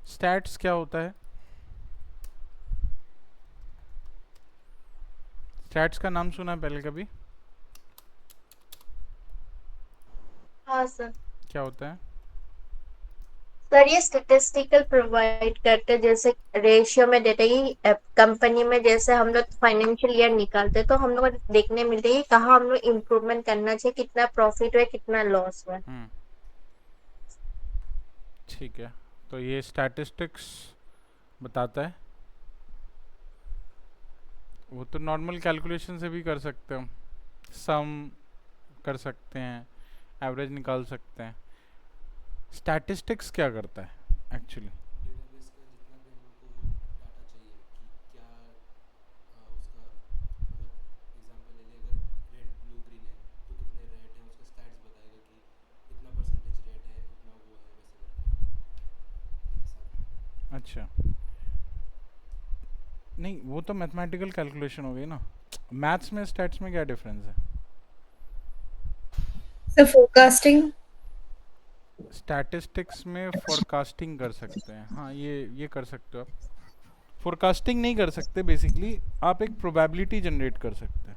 Stats क्या होता है? स्टैट्स का नाम सुना है पहले कभी? हाँ सर। क्या होता है? सर ये स्टेटिस्टिकल प्रोवाइड करते हैं, जैसे रेशियो में देते ही कंपनी में, जैसे हम लोग फाइनेंशियल ईयर निकालते हैं तो हम लोग को देखने मिलते है कि कहाँ हम लोग इम्प्रूवमेंट करना चाहिए, कितना प्रॉफिट हुआ है, कितना लॉस हुआ है। हम्म, ठीक है। तो ये स्टैटिस्टिक्स बताता है। वो तो नॉर्मल कैलकुलेशन से भी कर सकते हो, सम कर सकते हैं, एवरेज निकाल सकते हैं। स्टैटिस्टिक्स क्या करता है एक्चुअली? डेटाबेस का जितना भी हम लोग को वो डाटा चाहिए कि क्या उसका मतलब एग्जांपल ले ले, अगर रेड ब्लू ग्रीन है तो कितने रेड हैं, उसका स्टैट्स बताएगा कि इतना परसेंटेज रेड है, उतना वो है, वैसे करके एक हिसाब। अच्छा, नहीं वो तो मैथमेटिकल कैलकुलेशन हो गई ना। मैथ्स में स्टैट्स में क्या डिफरेंस है? Sir forecasting. स्टैटिस्टिक्स में फोरकास्टिंग कर सकते हैं, हाँ ये कर सकते हो आप। फोरकास्टिंग नहीं कर सकते बेसिकली, आप एक प्रोबेबिलिटी जनरेट कर सकते हैं।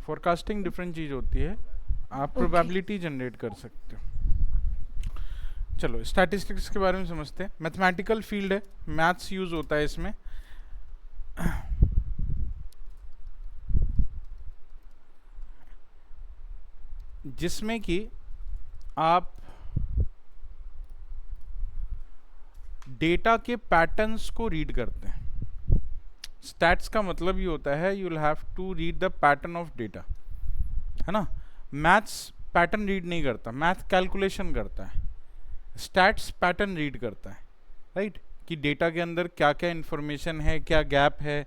फोरकास्टिंग डिफरेंट चीज़ होती है, आप ओके। प्रोबेबिलिटी जनरेट कर सकते हो। चलो स्टैटिस्टिक्स के बारे में समझते हैं। मैथमेटिकल फील्ड है, मैथ्स यूज होता है इसमें। जिसमें कि आप डेटा के पैटर्न्स को रीड करते हैं। स्टैट्स का मतलब ये होता है you will have to read the pattern of data, है ना। मैथ्स पैटर्न रीड नहीं करता, मैथ कैलकुलेशन करता है। स्टैट्स पैटर्न रीड करता है, राइट, कि डेटा के अंदर क्या क्या इन्फॉर्मेशन है, क्या गैप है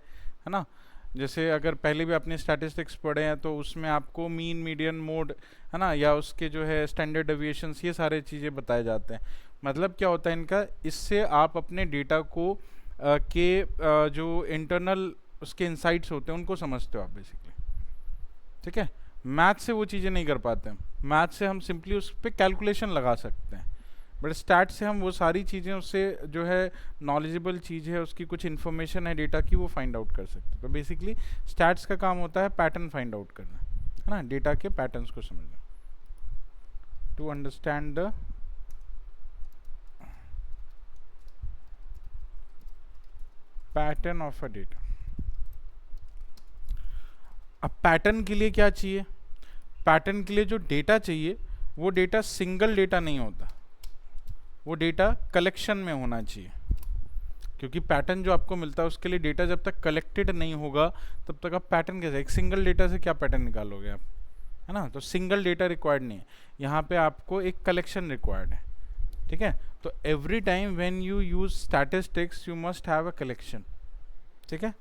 ना। जैसे अगर पहले भी आपने स्टैटिस्टिक्स पढ़े हैं तो उसमें आपको मीन, मीडियन, मोड, है ना, या उसके जो है स्टैंडर्ड डेविएशंस, ये सारे चीज़ें बताए जाते हैं। मतलब क्या होता है इनका, इससे आप अपने डेटा को जो इंटरनल उसके इंसाइट्स होते हैं उनको समझते हो आप बेसिकली, ठीक है। मैथ से वो चीज़ें नहीं कर पाते हैं, मैथ से हम सिंपली उस पर कैलकुलेशन लगा सकते हैं, बट स्टैट से हम वो सारी चीज़ें उससे जो है नॉलेजेबल चीज़ है, उसकी कुछ इन्फॉर्मेशन है डेटा की, वो फाइंड आउट कर सकते हैं। तो बेसिकली स्टैट्स का काम होता है पैटर्न फाइंड आउट करना, है ना, डेटा के पैटर्न्स को समझना, to understand the pattern of a data. अब पैटर्न के लिए क्या चाहिए? पैटर्न के लिए जो डेटा चाहिए वो डेटा सिंगल डेटा नहीं होता, वो डेटा कलेक्शन में होना चाहिए। क्योंकि पैटर्न जो आपको मिलता है उसके लिए डेटा जब तक कलेक्टेड नहीं होगा तब तक आप पैटर्न कैसे, एक सिंगल डेटा से क्या पैटर्न निकालोगे आप, है ना। तो सिंगल डेटा रिक्वायर्ड नहीं है यहाँ पे, आपको एक कलेक्शन रिक्वायर्ड है, ठीक है। तो every time when you use statistics you must have a collection, ठीक है।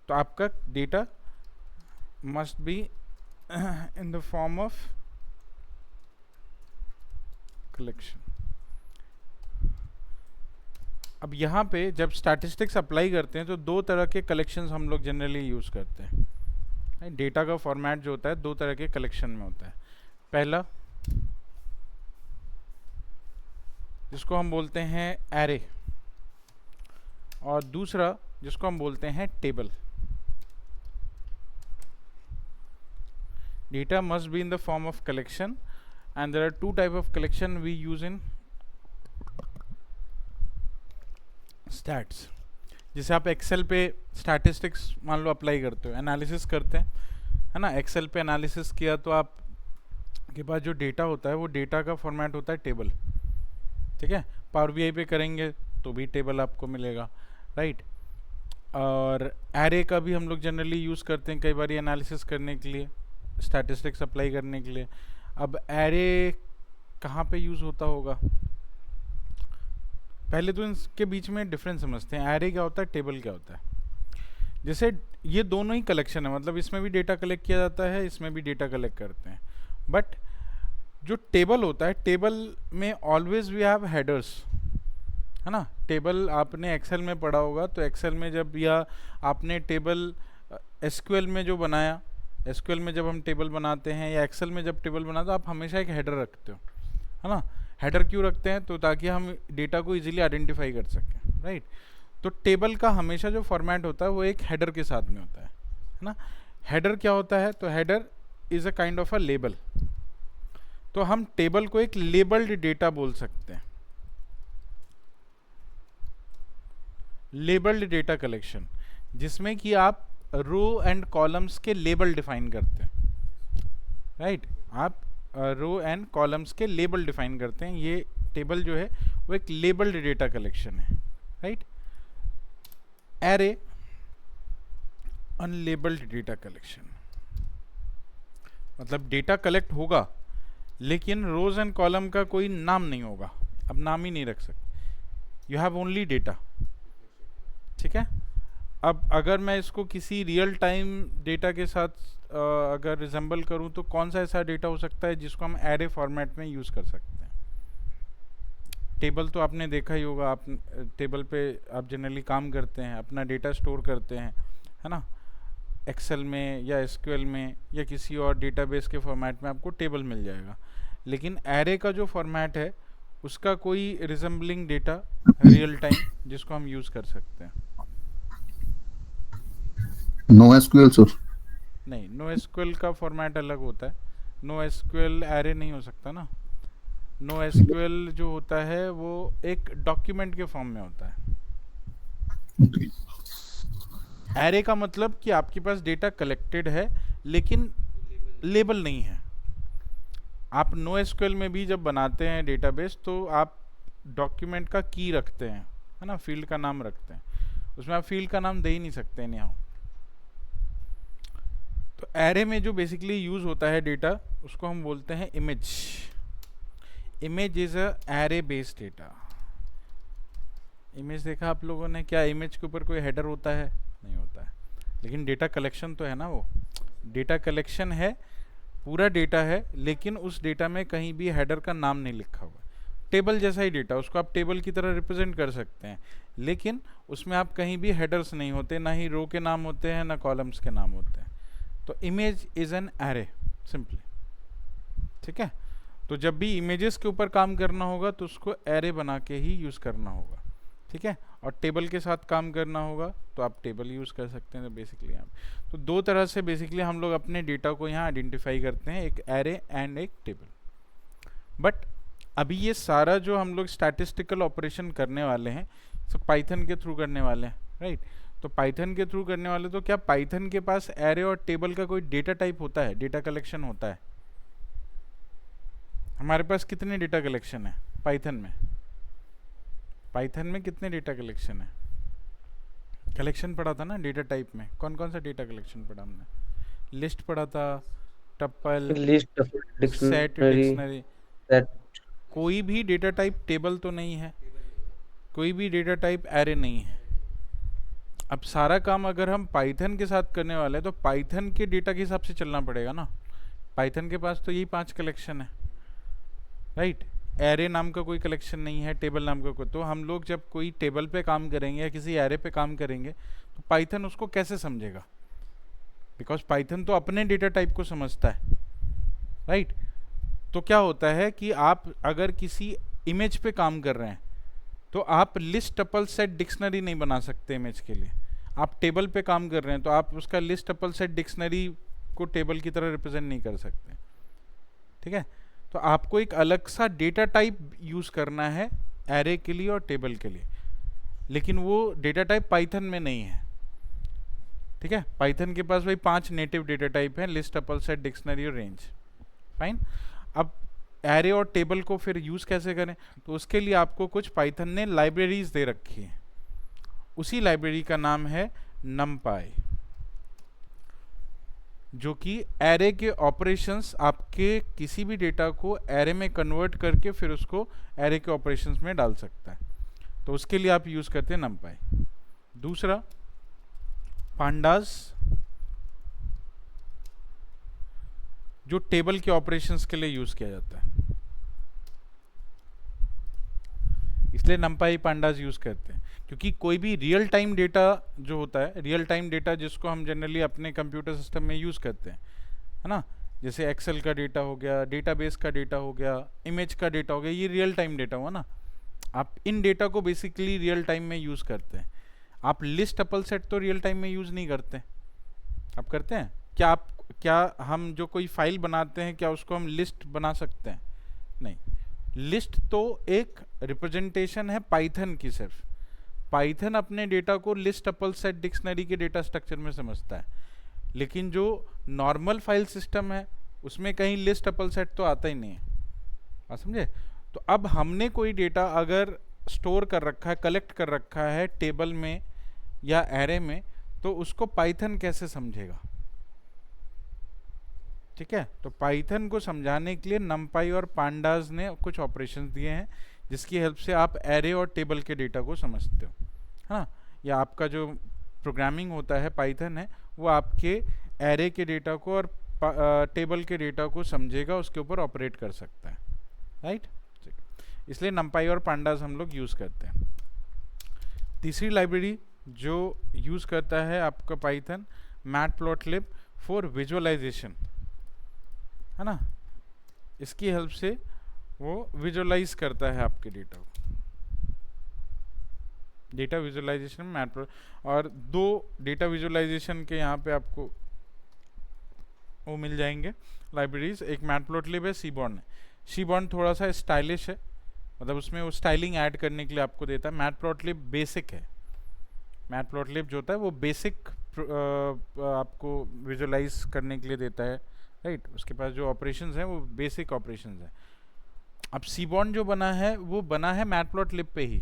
तो आपका data must be in the form of collection. अब यहाँ पे जब स्टैटिस्टिक्स अप्लाई करते हैं तो दो तरह के कलेक्शंस हम लोग जनरली यूज़ करते हैं। डेटा का फॉर्मेट जो होता है दो तरह के कलेक्शन में होता है। पहला जिसको हम बोलते हैं एरे, और दूसरा जिसको हम बोलते हैं table. Data must be in the form of collection and there are two type of collection we use in stats. जैसे आप एक्सेल पे स्टैटिस्टिक्स मान लो अप्लाई करते हो, एनालिसिस करते हैं, है ना। एक्सेल पे एनालिसिस किया तो आप के पास जो डेटा होता है वो डेटा का फॉर्मेट होता है टेबल, ठीक है। पावर बीआई पे करेंगे तो भी टेबल आपको मिलेगा, राइट। और एरे का भी हम लोग जनरली यूज़ करते हैं कई बार एनालिसिस करने के लिए, स्टैटिस्टिक्स अप्लाई करने के लिए। अब एरे कहाँ पे यूज़ होता होगा, पहले तो इनके बीच में डिफरेंस समझते हैं। एरे क्या होता है, टेबल क्या होता है। जैसे ये दोनों ही कलेक्शन है, मतलब इसमें भी डेटा कलेक्ट किया जाता है, इसमें भी डेटा कलेक्ट करते हैं, बट जो टेबल होता है, टेबल में ऑलवेज वी हैव हेडर्स, है ना। टेबल आपने एक्सेल में पढ़ा होगा, तो एक्सेल में जब, या आपने टेबल एसक्यूएल में जो बनाया, एसक्यूएल में जब हम टेबल बनाते हैं या एक्सेल में जब टेबल बनाते हो, आप हमेशा एक हेडर रखते हो, है ना। हेडर क्यों रखते हैं? तो ताकि हम डेटा को इजीली आइडेंटिफाई कर सकें, राइट। तो टेबल का हमेशा जो फॉर्मेट होता है वो एक हेडर के साथ में होता है ना। हेडर क्या होता है? तो header is a kind of a label. तो हम टेबल को एक लेबल्ड डेटा बोल सकते हैं, लेबल्ड डेटा कलेक्शन, जिसमें कि आप रो एंड कॉलम्स के लेबल डिफाइन करते हैं, राइट। आप रो एंड कॉलम्स के लेबल डिफाइन करते हैं। ये टेबल जो है वो एक लेबल्ड डेटा कलेक्शन है, right. Array unlabelled data collection, मतलब डेटा कलेक्ट होगा लेकिन रोज एंड कॉलम का कोई नाम नहीं होगा, अब नाम ही नहीं रख सकते, यू हैव ओनली डेटा, ठीक है। अब अगर मैं इसको किसी रियल टाइम डेटा के साथ अगर रिजेंबल करूं तो कौन सा ऐसा डेटा हो सकता है जिसको हम एरे फॉर्मेट में यूज़ कर सकते हैं? टेबल तो आपने देखा ही होगा, आप टेबल पे आप जनरली काम करते हैं, अपना डेटा स्टोर करते हैं, है ना, एक्सेल में या एसक्यूएल में या किसी और डेटाबेस के फॉर्मेट में आपको टेबल मिल जाएगा। लेकिन एरे का जो फॉर्मेट है उसका कोई रिजेंबलिंग डेटा रियल टाइम जिसको हम यूज़ कर सकते हैं? No SQL sir. नहीं, नो एसक्यूएल का फॉर्मेट अलग होता है। नो एसक्यूएल एरे नहीं हो सकता ना। नो एसक्यूएल जो होता है वो एक डॉक्यूमेंट के फॉर्म में होता है। एरे का मतलब कि आपके पास डेटा कलेक्टेड है लेकिन लेबल नहीं है। आप नो एसक्यूएल में भी जब बनाते हैं डेटाबेस तो आप डॉक्यूमेंट का की रखते हैं, है ना, फील्ड का नाम रखते हैं, उसमें आप फील्ड का नाम दे ही नहीं सकते नहीं। तो एरे में जो बेसिकली यूज होता है डेटा उसको हम बोलते हैं image. Image is a array based data. Image देखा आप लोगों ने? क्या इमेज के ऊपर कोई हेडर होता है? नहीं होता है, लेकिन डेटा कलेक्शन तो है ना, वो डेटा कलेक्शन है, पूरा डेटा है, लेकिन उस डेटा में कहीं भी हेडर का नाम नहीं लिखा हुआ। टेबल जैसा ही डेटा, उसको आप टेबल की तरह रिप्रेजेंट कर सकते हैं, लेकिन उसमें आप कहीं भी हेडर्स नहीं होते, ना ही रो के नाम होते हैं ना कॉलम्स के नाम होते हैं। तो image is an array simply, ठीक है। तो जब भी इमेजेस के ऊपर काम करना होगा तो उसको एरे बना के ही यूज़ करना होगा, ठीक है। और टेबल के साथ काम करना होगा तो आप टेबल यूज़ कर सकते हैं। तो बेसिकली यहाँ तो दो तरह से बेसिकली हम लोग अपने डेटा को यहाँ आइडेंटिफाई करते हैं, एक एरे एंड एक टेबल। बट अभी ये सारा जो हम लोग स्टैटिस्टिकल ऑपरेशन करने वाले हैं सब पाइथन के थ्रू करने वाले हैं, राइट। तो पाइथन के थ्रू करने वाले, तो क्या पाइथन के पास एरे और टेबल का कोई डेटा टाइप होता है, डेटा कलेक्शन होता है? हमारे पास कितने डेटा कलेक्शन है पाइथन में? पाइथन में कितने डेटा कलेक्शन है? कलेक्शन पढ़ा था ना डेटा टाइप में, कौन कौन सा डेटा कलेक्शन पढ़ा हमने? लिस्ट पढ़ा था, टपल, लिस्ट, सेट, डिक्शनरी। कोई भी डेटा टाइप टेबल तो नहीं है, कोई भी डेटा टाइप एरे नहीं है। अब सारा काम अगर हम पाइथन के साथ करने वाले हैं तो पाइथन के डेटा के हिसाब से चलना पड़ेगा ना। पाइथन के पास तो यही 5 कलेक्शन है, राइट। एरे नाम का कोई कलेक्शन नहीं है, टेबल नाम का कोई। तो हम लोग जब कोई टेबल पे काम करेंगे या किसी एरे पे काम करेंगे तो पाइथन उसको कैसे समझेगा? बिकॉज पाइथन तो अपने डेटा टाइप को समझता है, राइट। तो क्या होता है कि आप अगर किसी इमेज पे काम कर रहे हैं तो आप लिस्ट, टपल, सेट, डिक्शनरी नहीं बना सकते इमेज के लिए। आप टेबल पे काम कर रहे हैं तो आप उसका लिस्ट, टपल, सेट, डिक्शनरी को टेबल की तरह रिप्रेजेंट नहीं कर सकते, ठीक है। तो आपको एक अलग सा डेटा टाइप यूज़ करना है एरे के लिए और टेबल के लिए, लेकिन वो डेटा टाइप पाइथन में नहीं है, ठीक है। पाइथन के पास वही 5 नेटिव डेटा टाइप हैं, लिस्ट, टपल, सेट, डिक्शनरी और रेंज, फाइन। अब एरे और टेबल को फिर यूज़ कैसे करें? तो उसके लिए आपको कुछ पाइथन ने लाइब्रेरीज दे रखी हैं। उसी लाइब्रेरी का नाम है numpy, जो कि एरे के ऑपरेशंस, आपके किसी भी डेटा को एरे में कन्वर्ट करके फिर उसको एरे के ऑपरेशंस में डाल सकता है। तो उसके लिए आप यूज़ करते हैं numpy। दूसरा pandas, जो टेबल के ऑपरेशंस के लिए यूज़ किया जाता है, इसलिए numpy pandas यूज़ करते हैं। क्योंकि कोई भी रियल टाइम डेटा जो होता है, रियल टाइम डेटा जिसको हम जनरली अपने कंप्यूटर सिस्टम में यूज़ करते हैं, है ना, जैसे एक्सेल का डेटा हो गया, डेटाबेस का डेटा हो गया, इमेज का डेटा हो गया, ये रियल टाइम डेटा हुआ ना। आप इन डेटा को बेसिकली रियल टाइम में यूज़ करते हैं। आप लिस्ट अपल सेट तो रियल टाइम में यूज़ नहीं करते। आप करते हैं क्या हम जो कोई फाइल बनाते हैं क्या उसको हम लिस्ट बना सकते हैं? नहीं। लिस्ट तो एक रिप्रेजेंटेशन है पाइथन की सिर्फ। पाइथन अपने डेटा को लिस्ट अपल सेट डिक्शनरी के डेटा स्ट्रक्चर में समझता है, लेकिन जो नॉर्मल फाइल सिस्टम है उसमें कहीं लिस्ट अपल सेट तो आता ही नहीं है। आप समझे? तो अब हमने कोई डेटा अगर स्टोर कर रखा है, कलेक्ट कर रखा है टेबल में या एरे में, तो उसको पाइथन कैसे समझेगा? ठीक है, तो पाइथन को समझाने के लिए नमपाई और पांडास ने कुछ ऑपरेशंस दिए हैं जिसकी हेल्प से आप एरे और टेबल के डेटा को समझते हो, है ना। या आपका जो प्रोग्रामिंग होता है पाइथन है वो आपके एरे के डेटा को और टेबल के डेटा को समझेगा, उसके ऊपर ऑपरेट कर सकता है, राइट। इसलिए नमपाई और पांडास हम लोग यूज़ करते हैं। तीसरी लाइब्रेरी जो यूज़ करता है आपका पाइथन, मैटप्लॉटलिब फॉर विजुअलाइजेशन, है ना। इसकी हेल्प से वो विजुअलाइज करता है आपके डेटा को। डेटा विजुअलाइजेशन में मैटप्लॉट, और दो डेटा विजुअलाइजेशन के यहाँ पे आपको वो मिल जाएंगे लाइब्रेरीज। एक मैटप्लॉटलिब है, सीबॉर्न है। सीबॉर्न थोड़ा सा स्टाइलिश है, मतलब उसमें वो स्टाइलिंग ऐड करने के लिए आपको देता है। मैटप्लॉटलिब बेसिक है। मैटप्लॉटलिब जो होता है वो बेसिक आपको विजुअलाइज करने के लिए देता है, राइट। उसके पास जो ऑपरेशंस हैं वो बेसिक ऑपरेशंस हैं। अब सीबॉर्न जो बना है वो बना है मैटप्लॉटलिब पे ही,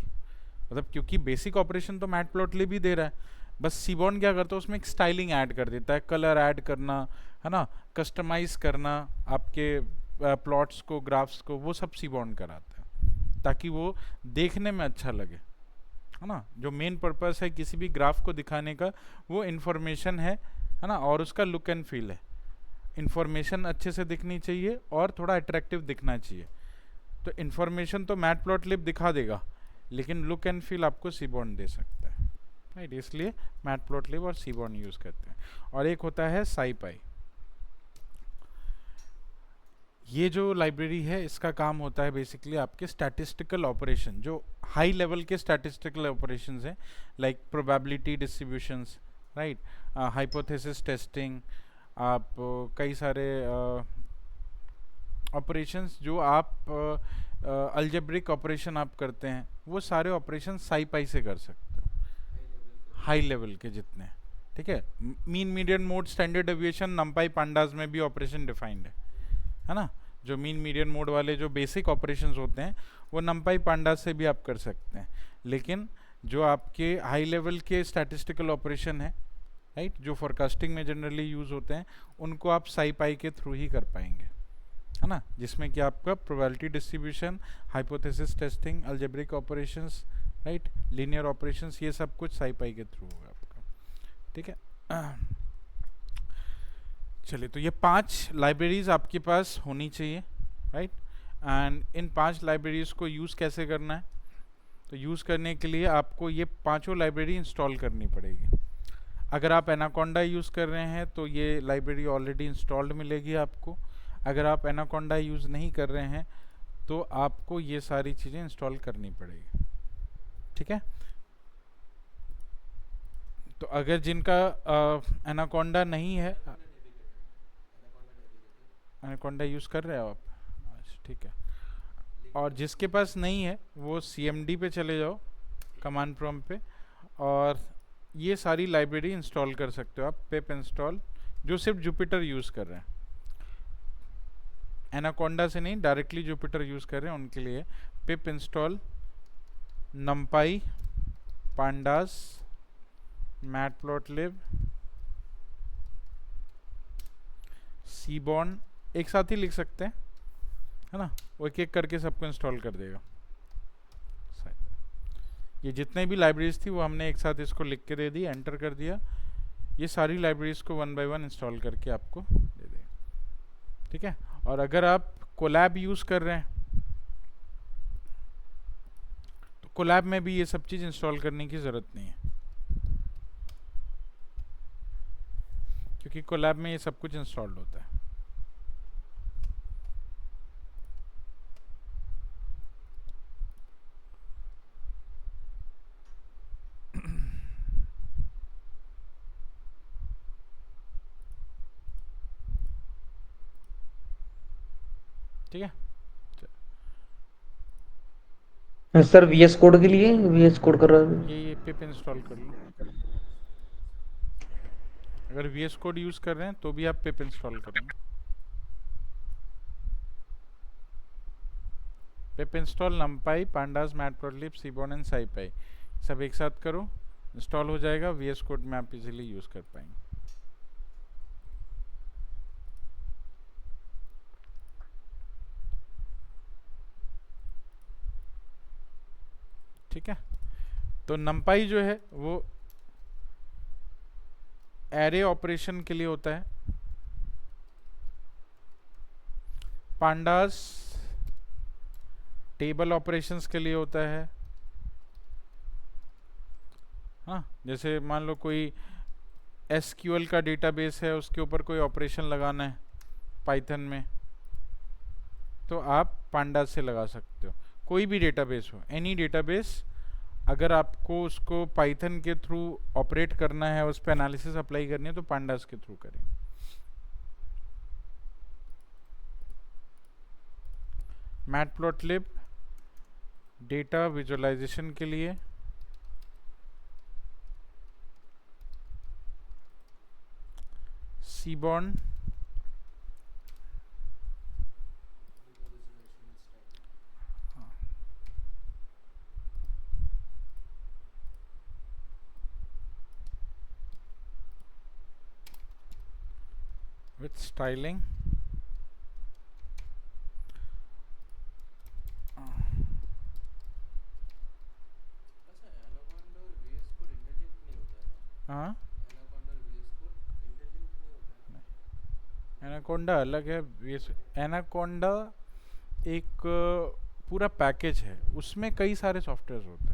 मतलब क्योंकि बेसिक ऑपरेशन तो मैटप्लॉटलिब ही दे रहा है, बस सीबॉर्न क्या करता है उसमें एक स्टाइलिंग ऐड कर देता है, कलर ऐड करना, है ना, कस्टमाइज करना आपके प्लॉट्स को, ग्राफ्स को, वो सब सीबॉर्न कराता है ताकि वो देखने में अच्छा लगे, है ना। जो मेन पर्पस है किसी भी ग्राफ को दिखाने का वो इन्फॉर्मेशन है ना, और उसका लुक एंड फील है। इन्फॉर्मेशन अच्छे से दिखनी चाहिए और थोड़ा अट्रैक्टिव दिखना चाहिए। तो इन्फॉर्मेशन तो मैटप्लॉटलिब दिखा देगा, लेकिन लुक एंड फील आपको सीबॉर्न दे सकता है, राइट। इसलिए मैटप्लॉटलिब और सीबॉर्न यूज़ करते हैं। और एक होता है साईपाई। ये जो लाइब्रेरी है इसका काम होता है बेसिकली आपके स्टैटिस्टिकल ऑपरेशन, जो हाई लेवल के स्टैटिस्टिकल ऑपरेशंस हैं, like probability distributions, right, hypothesis testing, आप कई सारे ऑपरेशंस जो आप अलजेब्रिक ऑपरेशन आप करते हैं, वो सारे ऑपरेशन साईपाई से कर सकते हो, हाई लेवल के जितने, ठीक है। Mean median mode standard deviation नमपाई pandas में भी ऑपरेशन डिफाइंड है ना। जो मीन मीडियन मोड वाले जो बेसिक ऑपरेशंस होते हैं वो नमपाई पांडास से भी आप कर सकते हैं, लेकिन जो आपके हाई लेवल के स्टैटिस्टिकल ऑपरेशन है, राइट, जो फोरकास्टिंग में जनरली यूज़ होते हैं, उनको आप साईपाई के थ्रू ही कर पाएंगे, है ना, जिसमें कि आपका probability distribution, hypothesis testing, algebraic operations, right, linear operations, ये सब कुछ साईपाई के थ्रू होगा आपका, ठीक है। चलिए, तो ये 5 लाइब्रेरीज आपके पास होनी चाहिए, राइट। एंड इन 5 लाइब्रेरीज को यूज़ कैसे करना है? तो यूज़ करने के लिए आपको ये 5 लाइब्रेरी इंस्टॉल करनी पड़ेगी। अगर आप एनाकोंडा यूज़ कर रहे हैं तो ये लाइब्रेरी ऑलरेडी इंस्टॉल्ड मिलेगी आपको। अगर आप एनाकोंडा यूज़ नहीं कर रहे हैं तो आपको ये सारी चीज़ें इंस्टॉल करनी पड़ेगी, ठीक है। तो अगर जिनका एनाकोंडा नहीं है, एनाकोंडा यूज़ कर रहे हो आप, अच्छा ठीक है, और जिसके पास नहीं है वो CMD पे चले जाओ, कमांड प्रॉम्प्ट पे, और ये सारी लाइब्रेरी इंस्टॉल कर सकते हो आप। पिप इंस्टॉल, जो सिर्फ जुपिटर यूज़ कर रहे हैं, एनाकोंडा से नहीं, डायरेक्टली जुपिटर यूज़ कर रहे हैं उनके लिए pip install NumPy pandas Matplotlib Seaborn, एक साथ ही लिख सकते हैं, है ना, वो एक एक करके सबको इंस्टॉल कर देगा। ये जितने भी लाइब्रेरीज थी वो हमने एक साथ इसको लिख के दे दी, एंटर कर दिया, ये सारी लाइब्रेरीज को 1 बाय 1 इंस्टॉल करके आपको दे देगा, ठीक है। और अगर आप कोलैब यूज़ कर रहे हैं तो कोलैब में भी ये सब चीज़ इंस्टॉल करने की ज़रूरत नहीं है, क्योंकि कोलैब में ये सब कुछ इंस्टॉल्ड होता है। ठीक है। सर VS कोड के लिए VS कोड कर रहा हूँ। ये पिप इंस्टॉल कर लो। अगर VS कोड यूज़ कर रहे हैं तो भी आप पिप इंस्टॉल करेंगे। पिप install numpy pandas matplotlib seaborn and scipy सब एक साथ करो, इंस्टॉल हो जाएगा। VS कोड में आप इजीली यूज़ कर पाएंगे। ठीक है। तो numpy जो है वो एरे ऑपरेशन के लिए होता है, पांडास टेबल ऑपरेशंस के लिए होता है। हाँ, जैसे मान लो कोई SQL का डेटाबेस है, उसके ऊपर कोई ऑपरेशन लगाना है पाइथन में, तो आप पांडास से लगा सकते हो। कोई भी डेटाबेस हो, एनी डेटाबेस, अगर आपको उसको पाइथन के थ्रू ऑपरेट करना है, उस पर एनालिसिस अप्लाई करनी है, तो पांडास के थ्रू करेंगे। मैटप्लॉटलिब डेटा विजुअलाइजेशन के लिए, सीबॉर्न with styling, अच्छा, एनाकोंडा और VS कोड इंटरलिंक नहीं होता है ना? हाँ, एनाकोंडा और VS कोड इंटरलिंक नहीं होता है ना? एनाकोंडा अलग है। एनाकोंडा एक पूरा पैकेज है, उसमें कई सारे सॉफ्टवेयर होते हैं।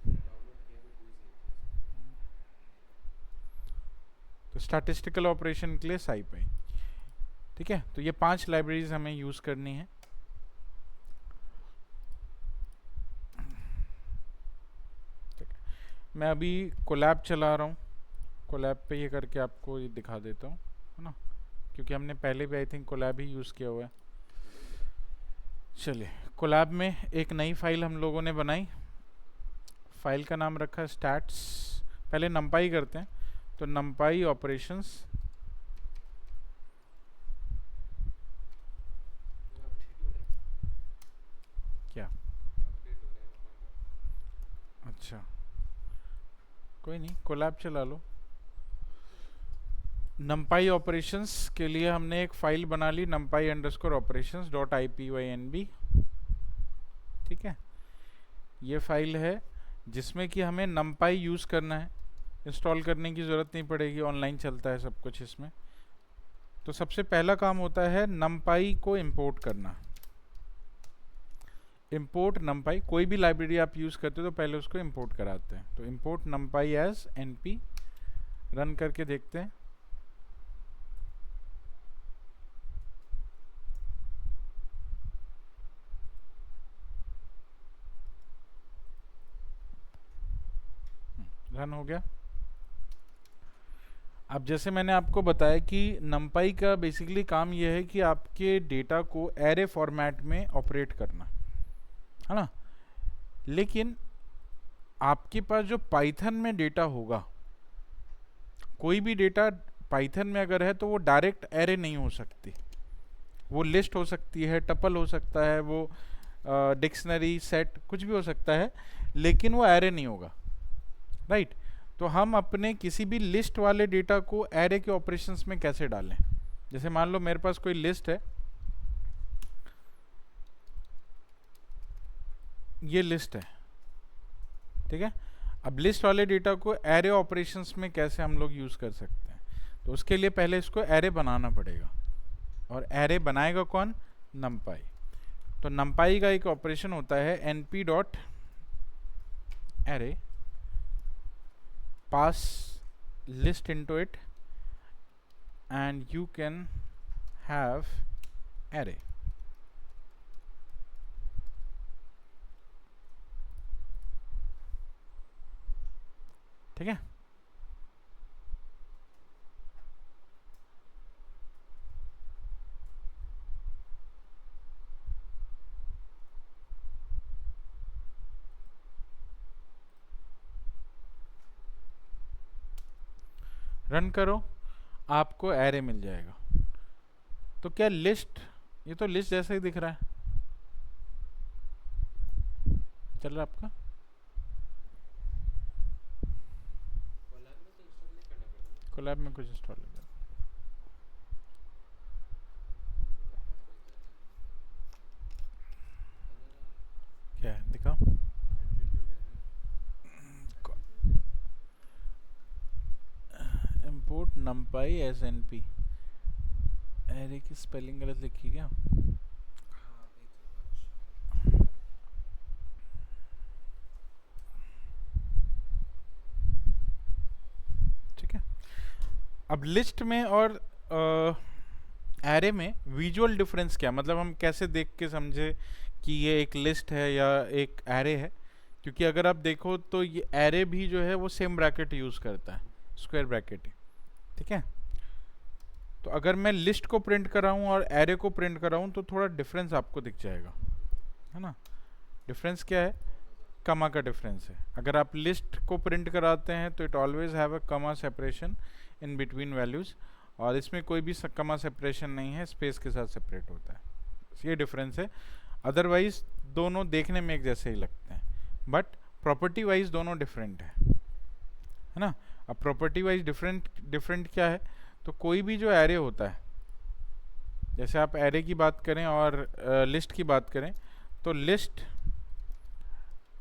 डाउनलोड किया भी यूज़ नहीं किया। तो स्टैटिस्टिकल ऑपरेशन के लिए SciPy। ठीक है, तो ये 5 लाइब्रेरीज हमें यूज करनी है। ठीक है, मैं अभी कोलैब चला रहा हूँ, कोलैब पे ये करके आपको ये दिखा देता हूँ, है ना, क्योंकि हमने पहले भी आई थिंक कोलैब ही यूज़ किया हुआ है। चलिए, कोलैब में एक नई फाइल हम लोगों ने बनाई, फाइल का नाम रखा स्टैट्स। पहले numpy करते हैं, तो numpy ऑपरेशंस, क्या, अपडेट हो रहा है एनाकोंडा। अच्छा कोई नहीं, कोलैब चला लो। numpy ऑपरेशंस के लिए हमने एक फाइल बना ली, numpy_operations.ipynb। ठीक है, ये फाइल है जिसमें कि हमें numpy यूज़ करना है, इंस्टॉल करने की ज़रूरत नहीं पड़ेगी, ऑनलाइन चलता है सब कुछ इसमें। तो सबसे पहला काम होता है numpy को इंपोर्ट करना। इंपोर्ट numpy, कोई भी लाइब्रेरी आप यूज़ करते हो तो पहले उसको इंपोर्ट कराते हैं। तो import numpy as np, run करके देखते हैं। रन हो गया। अब जैसे मैंने आपको बताया कि numpy का बेसिकली काम यह है कि आपके डेटा को एरे फॉर्मेट में ऑपरेट करना, है ना। लेकिन आपके पास जो पाइथन में डेटा होगा, कोई भी डेटा पाइथन में अगर है तो वो डायरेक्ट एरे नहीं हो सकती, वो लिस्ट हो सकती है, टपल हो सकता है, वो डिक्शनरी, सेट, कुछ भी हो सकता है, लेकिन वो एरे नहीं होगा, राइट। तो हम अपने किसी भी लिस्ट वाले डेटा को एरे के ऑपरेशंस में कैसे डालें। जैसे मान लो मेरे पास कोई लिस्ट है, ये लिस्ट है, ठीक है। अब लिस्ट वाले डेटा को एरे ऑपरेशंस में कैसे हम लोग यूज़ कर सकते हैं, तो उसके लिए पहले इसको एरे बनाना पड़ेगा। और एरे बनाएगा कौन, numpy। तो numpy का एक ऑपरेशन होता है np.array, pass list into it and you can have array। ठीक है, रन करो, आपको एरे मिल जाएगा। तो क्या लिस्ट, ये तो लिस्ट जैसा ही दिख रहा है, चल रहा है आपका। कोलैब में तो इंस्टॉल नहीं करना पड़ता ना। कोलैब में कुछ इंस्टॉल हो जाए। क्या है दिखाओ। इंपोर्ट numpy snp, एरे की स्पेलिंग गलत लिखी क्या? हाँ एक अच्छा ठीक है। अब लिस्ट में और एरे में विजुअल डिफरेंस क्या, मतलब हम कैसे देख के समझे कि ये एक लिस्ट है या एक एरे है? क्योंकि अगर आप देखो तो ये एरे भी जो है वो सेम ब्रैकेट यूज़ करता है, स्क्वायर ब्रैकेट, ठीक है। तो अगर मैं लिस्ट को प्रिंट कराऊँ और एरे को प्रिंट कराऊँ तो थोड़ा डिफरेंस आपको दिख जाएगा, है ना। डिफरेंस क्या है? कमा का डिफरेंस है। अगर आप लिस्ट को प्रिंट कराते हैं तो इट ऑलवेज हैव अ कमा सेपरेशन इन बिटवीन वैल्यूज़, और इसमें कोई भी कमा सेपरेशन नहीं है, स्पेस के साथ सेपरेट होता है। ये डिफरेंस है। अदरवाइज दोनों देखने में एक जैसे ही लगते हैं, बट प्रॉपर्टी वाइज दोनों डिफरेंट है ना। अब प्रॉपर्टी वाइज डिफरेंट क्या है? तो कोई भी जो एरे होता है, जैसे आप एरे की बात करें और लिस्ट की बात करें, तो list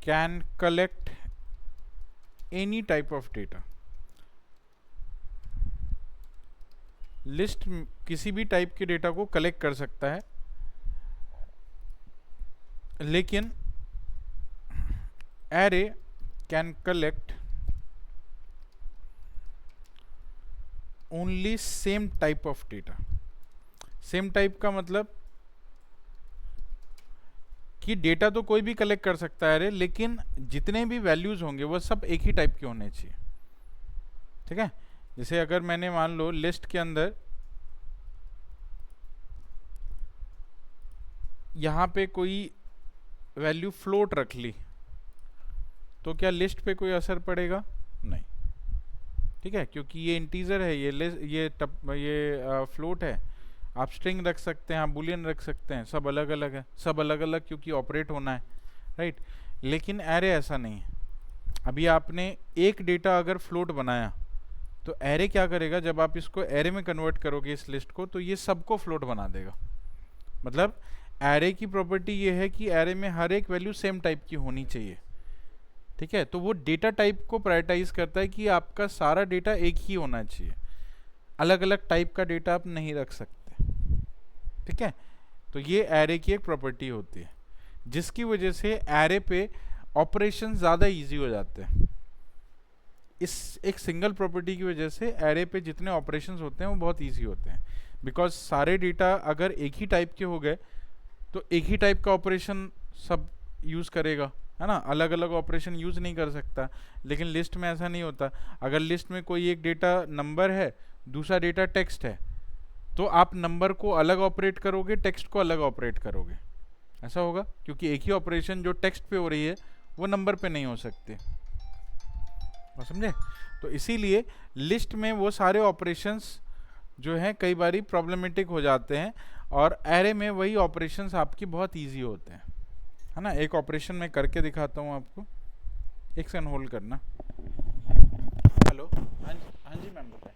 can collect any type of data. List किसी भी टाइप के डेटा को कलेक्ट कर सकता है, लेकिन array can collect only same type of data. Same type का मतलब कि डेटा तो कोई भी कलेक्ट कर सकता है एरे, लेकिन जितने भी वैल्यूज होंगे वो सब एक ही टाइप के होने चाहिए, ठीक है। जैसे अगर मैंने मान लो लिस्ट के अंदर यहाँ पे कोई वैल्यू फ्लोट रख ली, तो क्या लिस्ट पे कोई असर पड़ेगा? नहीं, ठीक है, क्योंकि ये इंटीजर है, ये फ्लोट है। आप स्ट्रिंग रख सकते हैं, आप बुलियन रख सकते हैं, सब अलग अलग है, सब अलग अलग क्योंकि ऑपरेट होना है, राइट। लेकिन एरे ऐसा नहीं है। अभी आपने एक डेटा अगर फ्लोट बनाया, तो एरे क्या करेगा, जब आप इसको एरे में कन्वर्ट करोगे इस लिस्ट को, तो ये सबको फ्लोट बना देगा। मतलब एरे की प्रॉपर्टी ये है कि एरे में हर एक वैल्यू सेम टाइप की होनी चाहिए, ठीक है। तो वो डेटा टाइप को प्रायोरिटाइज करता है कि आपका सारा डेटा एक ही होना चाहिए, अलग अलग टाइप का डेटा आप नहीं रख सकते, ठीक है। तो ये एरे की एक प्रॉपर्टी होती है, जिसकी वजह से एरे पे ऑपरेशन ज़्यादा इजी हो जाते हैं। इस एक सिंगल प्रॉपर्टी की वजह से एरे पे जितने ऑपरेशंस होते हैं वो बहुत इजी होते हैं, बिकॉज सारे डेटा अगर एक ही टाइप के हो गए तो एक ही टाइप का ऑपरेशन सब यूज़ करेगा, है ना। अलग अलग ऑपरेशन यूज़ नहीं कर सकता। लेकिन लिस्ट में ऐसा नहीं होता। अगर लिस्ट में कोई एक डेटा नंबर है, दूसरा डेटा टेक्स्ट है, तो आप नंबर को अलग ऑपरेट करोगे, टेक्स्ट को अलग ऑपरेट करोगे, ऐसा होगा, क्योंकि एक ही ऑपरेशन जो टेक्स्ट पे हो रही है वो नंबर पे नहीं हो सकती, आप समझे। तो इसीलिए लिस्ट में वो सारे ऑपरेशंस जो हैं कई बारी प्रॉब्लमेटिक हो जाते हैं, और एरे में वही ऑपरेशंस आपकी बहुत इजी होते हैं, है ना। एक ऑपरेशन मैं करके दिखाता हूँ आपको, एक सेकंड होल्ड करना। हेलो, हाँ जी मैम बताएं।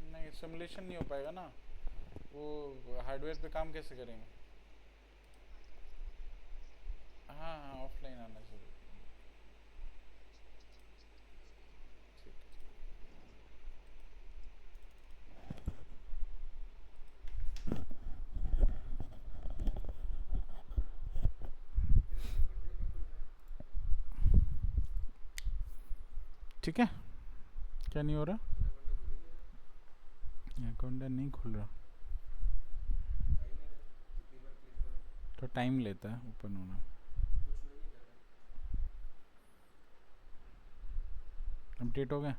नहीं, सिमुलेशन नहीं हो पाएगा ना, वो हार्डवेयर पे काम कैसे करेंगे? हाँ हाँ, ऑफलाइन आना जरूरी। ठीक है, क्या नहीं हो रहा? अकाउंट नहीं खुल रहा, तो टाइम लेता है ओपन होना। अपडेट हो गया?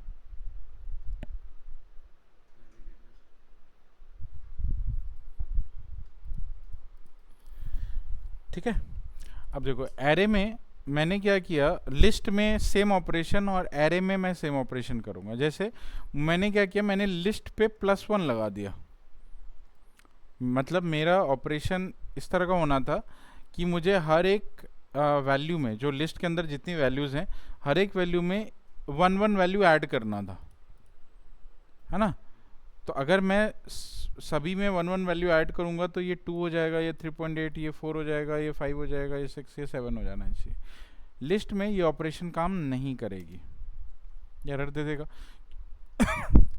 ठीक है। अब देखो एरे में मैंने क्या किया, लिस्ट में सेम ऑपरेशन और एरे में मैं सेम ऑपरेशन करूँगा। जैसे मैंने क्या किया, मैंने लिस्ट पे +1 लगा दिया। मतलब मेरा ऑपरेशन इस तरह का होना था कि मुझे हर एक वैल्यू में, जो लिस्ट के अंदर जितनी वैल्यूज़ हैं, हर एक वैल्यू में 1 वैल्यू ऐड करना था, है ना। तो अगर मैं सभी में 1 वैल्यू ऐड करूँगा तो ये 2 हो जाएगा, ये 3.8, ये 4 हो जाएगा, ये 5 हो जाएगा, ये 6, ये 7 हो जाना चाहिए। लिस्ट में ये ऑपरेशन काम नहीं करेगी, ये एरर दे देगा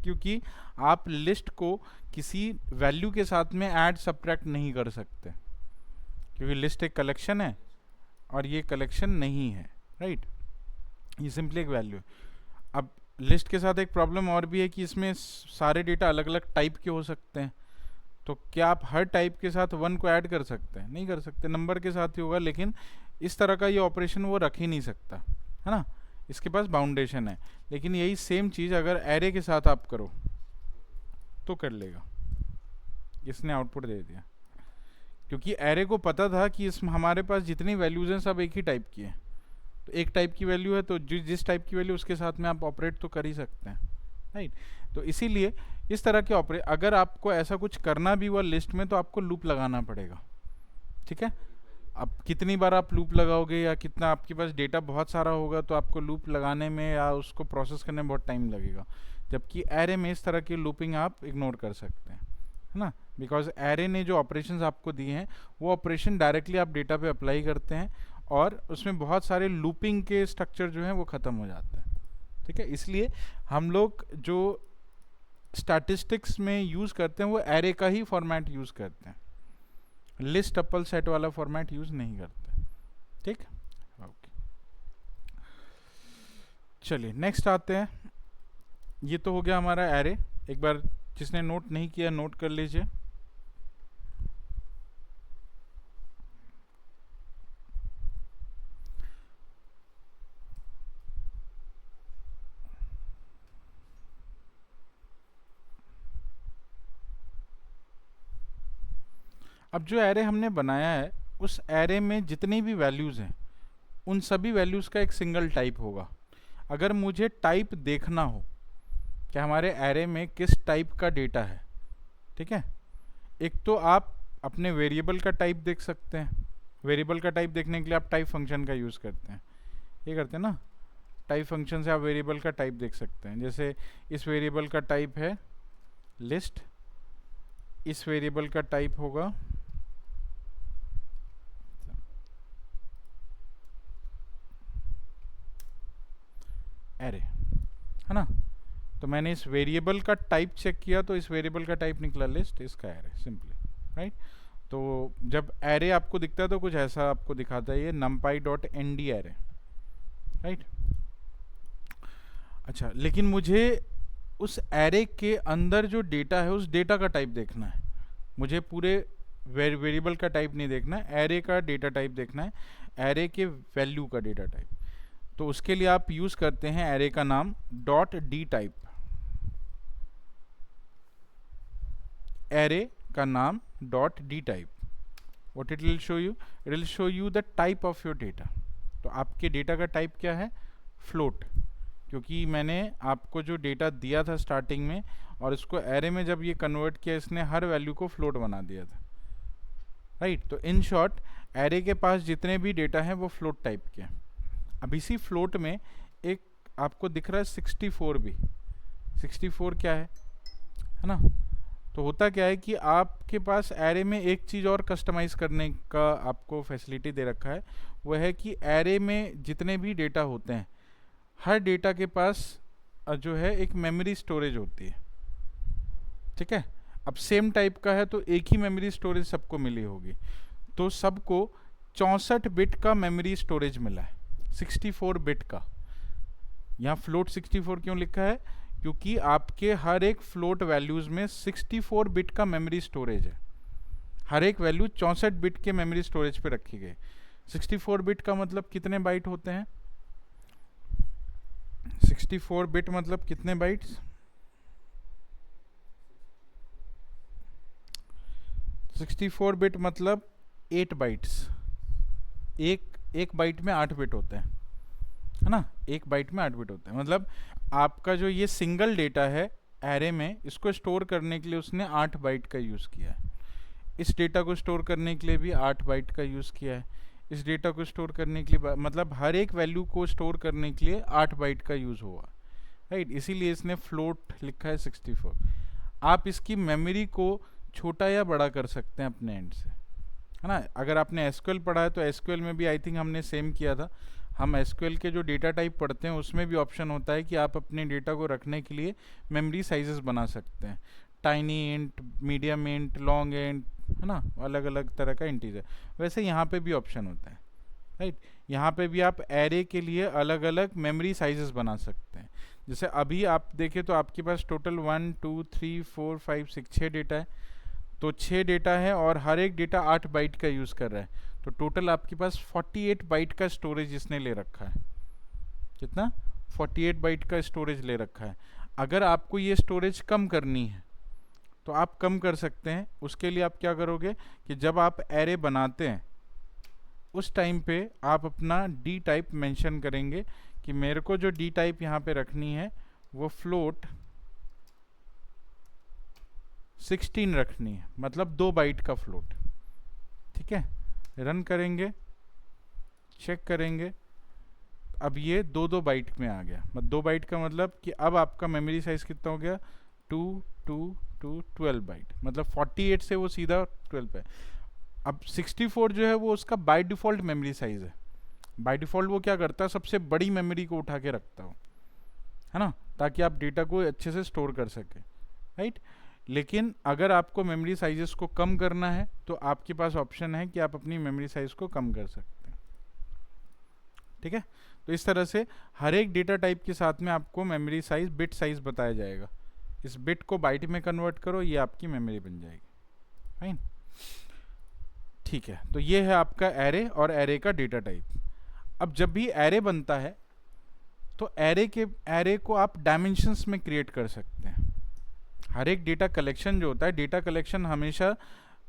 क्योंकि आप लिस्ट को किसी वैल्यू के साथ में ऐड सब्ट्रैक्ट नहीं कर सकते, क्योंकि लिस्ट एक कलेक्शन है और ये कलेक्शन नहीं है, राइट। ये सिंपली एक वैल्यू है। अब लिस्ट के साथ एक प्रॉब्लम और भी है कि इसमें सारे डेटा अलग अलग टाइप के हो सकते हैं। तो क्या आप हर टाइप के साथ 1 को ऐड कर सकते हैं? नहीं कर सकते, नंबर के साथ ही होगा। लेकिन इस तरह का ये ऑपरेशन वो रख ही नहीं सकता, है ना, इसके पास बाउंडेशन है। लेकिन यही सेम चीज़ अगर एरे के साथ आप करो तो कर लेगा। इसने आउटपुट दे दिया, क्योंकि एरे को पता था कि इस हमारे पास जितनी वैल्यूज़ हैं सब एक ही टाइप की हैं। तो एक टाइप की वैल्यू है तो जिस टाइप की वैल्यू उसके साथ में आप ऑपरेट तो कर ही सकते हैं, राइट। तो इसीलिए इस तरह के ऑपरेट, अगर आपको ऐसा कुछ करना भी हुआ लिस्ट में तो आपको लूप लगाना पड़ेगा, ठीक है। अब कितनी बार आप लूप लगाओगे या कितना आपके पास डेटा बहुत सारा होगा तो आपको लूप लगाने में या उसको प्रोसेस करने में बहुत टाइम लगेगा। जबकि एरे में इस तरह की लूपिंग आप इग्नोर कर सकते हैं, है ना, बिकॉज एरे ने जो ऑपरेशंस आपको दिए हैं वो ऑपरेशन डायरेक्टली आप डेटा पे अप्लाई करते हैं और उसमें बहुत सारे लूपिंग के स्ट्रक्चर जो हैं वो ख़त्म हो जाते हैं, ठीक है। इसलिए हम लोग जो स्टैटिस्टिक्स में यूज़ करते हैं वो एरे का ही फॉर्मेट यूज़ करते हैं, लिस्ट टपल सेट वाला फॉर्मेट यूज़ नहीं करते, ठीक। ओके, चलिए नेक्स्ट आते हैं। ये तो हो गया हमारा एरे। एक बार जिसने नोट नहीं किया नोट कर लीजिए। अब जो एरे हमने बनाया है उस एरे में जितनी भी वैल्यूज़ हैं उन सभी वैल्यूज़ का एक सिंगल टाइप होगा। अगर मुझे टाइप देखना हो कि हमारे एरे में किस टाइप का डेटा है, ठीक है, एक तो आप अपने वेरिएबल का टाइप देख सकते हैं। वेरिएबल का टाइप देखने के लिए आप टाइप फंक्शन का यूज़ करते हैं, ये करते हैं ना, टाइप फंक्शन से आप वेरिएबल का टाइप देख सकते हैं। जैसे इस वेरिएबल का टाइप है लिस्ट, इस वेरिएबल का टाइप होगा एरे, है ना। तो मैंने इस वेरिएबल का टाइप चेक किया तो इस वेरिएबल का टाइप निकला लिस्ट, इसका एरे, सिंपली, राइट। तो जब एरे आपको दिखता है तो कुछ ऐसा आपको दिखाता है, ये numpy.nd एरे, राइट। अच्छा, लेकिन मुझे उस एरे के अंदर जो डेटा है उस डेटा का टाइप देखना है। मुझे पूरे वेरिएबल का टाइप नहीं देखना है, एरे का डेटा टाइप देखना है, एरे के वैल्यू का डेटा टाइप। तो उसके लिए आप यूज़ करते हैं एरे का नाम .d टाइप। एरे का नाम .d type, what it will show you, it will show you the type of your data. तो आपके डेटा का टाइप क्या है? फ्लोट, क्योंकि मैंने आपको जो डेटा दिया था स्टार्टिंग में और इसको एरे में जब ये कन्वर्ट किया इसने हर वैल्यू को फ्लोट बना दिया था, राइट। तो इन शॉर्ट एरे के पास जितने भी डेटा हैं वो फ्लोट टाइप के हैं। अब इसी फ्लोट में एक आपको दिख रहा है 64 भी। 64 क्या है ना। तो होता क्या है कि आपके पास एरे में एक चीज़ और कस्टमाइज़ करने का आपको फैसिलिटी दे रखा है, वो है कि एरे में जितने भी डेटा होते हैं हर डेटा के पास जो है एक मेमोरी स्टोरेज होती है, ठीक है। अब सेम टाइप का है तो एक ही मेमोरी स्टोरेज सबको मिली होगी, तो सबको 64 बिट का मेमोरी स्टोरेज मिला है, 64 बिट का। यहाँ फ्लोट 64 क्यों लिखा है? क्योंकि आपके हर एक फ्लोट वैल्यूज़ में 64 बिट का मेमोरी स्टोरेज है। हर एक वैल्यू 64 बिट के मेमोरी स्टोरेज पे रखी गई। 64 बिट का मतलब कितने बाइट होते हैं? 64 बिट मतलब कितने बाइट्स? 64 बिट मतलब 8 बाइट्स, एक बाइट में 8 बिट होते हैं, है ना, एक बाइट में 8 बिट होते हैं। मतलब आपका जो ये सिंगल डेटा है एरे में, इसको स्टोर करने के लिए उसने 8 बाइट का यूज़ किया है। इस डेटा को स्टोर करने के लिए भी 8 बाइट का यूज़ किया है। इस डेटा को स्टोर करने के लिए मतलब हर एक वैल्यू को स्टोर करने के लिए 8 बाइट का यूज़ हुआ, राइट। इसीलिए इसने फ्लोट लिखा है 64। आप इसकी मेमोरी को छोटा या बड़ा कर सकते हैं अपने एंड से, है ना। अगर आपने एसक्यूएल पढ़ा है तो एसक्यूएल में भी आई थिंक हमने सेम किया था। हम एसक्यूएल के जो डेटा टाइप पढ़ते हैं उसमें भी ऑप्शन होता है कि आप अपने डेटा को रखने के लिए मेमोरी साइजेस बना सकते हैं, tiny int, medium int, long int, है ना, अलग अलग तरह का इंटीजर। वैसे यहाँ पे भी ऑप्शन होता है, राइट। यहाँ पे भी आप एरे के लिए अलग अलग मेमोरी साइजेस बना सकते हैं। जैसे अभी आप देखें तो आपके पास टोटल 1 2 3 4 5 6 6 डेटा है, तो 6 डेटा है और हर एक डेटा 8 बाइट का यूज़ कर रहा है, तो टोटल आपके पास 48 बाइट का स्टोरेज इसने ले रखा है। कितना? 48 बाइट का स्टोरेज ले रखा है। अगर आपको ये स्टोरेज कम करनी है तो आप कम कर सकते हैं। उसके लिए आप क्या करोगे कि जब आप एरे बनाते हैं उस टाइम पे आप अपना डी टाइप मेंशन करेंगे कि मेरे को जो डी टाइप यहाँ पे रखनी है वो फ्लोट 16 रखनी है, मतलब 2 बाइट का फ्लोट, ठीक है। रन करेंगे, चेक करेंगे, अब ये 2 बाइट में आ गया। 2 बाइट का मतलब कि अब आपका मेमोरी साइज कितना हो गया, 2 2 2 12 बाइट, मतलब 48 से वो सीधा 12 पे। अब 64 जो है वो उसका बाय डिफ़ॉल्ट मेमोरी साइज है। बाय डिफ़ॉल्ट वो क्या करता है, सबसे बड़ी मेमोरी को उठा के रखता हो, है ना, ताकि आप डेटा को अच्छे से स्टोर कर सके, राइट। लेकिन अगर आपको मेमोरी साइजेस को कम करना है तो आपके पास ऑप्शन है कि आप अपनी मेमोरी साइज को कम कर सकते हैं, ठीक है। तो इस तरह से हर एक डेटा टाइप के साथ में आपको मेमोरी साइज, बिट साइज बताया जाएगा। इस बिट को बाइट में कन्वर्ट करो, ये आपकी मेमोरी बन जाएगी, फाइन, ठीक है। तो ये है आपका एरे और एरे का डेटा टाइप। अब जब भी एरे बनता है तो एरे को आप डायमेंशंस में क्रिएट कर सकते हैं। हर एक डेटा कलेक्शन जो होता है, डेटा कलेक्शन हमेशा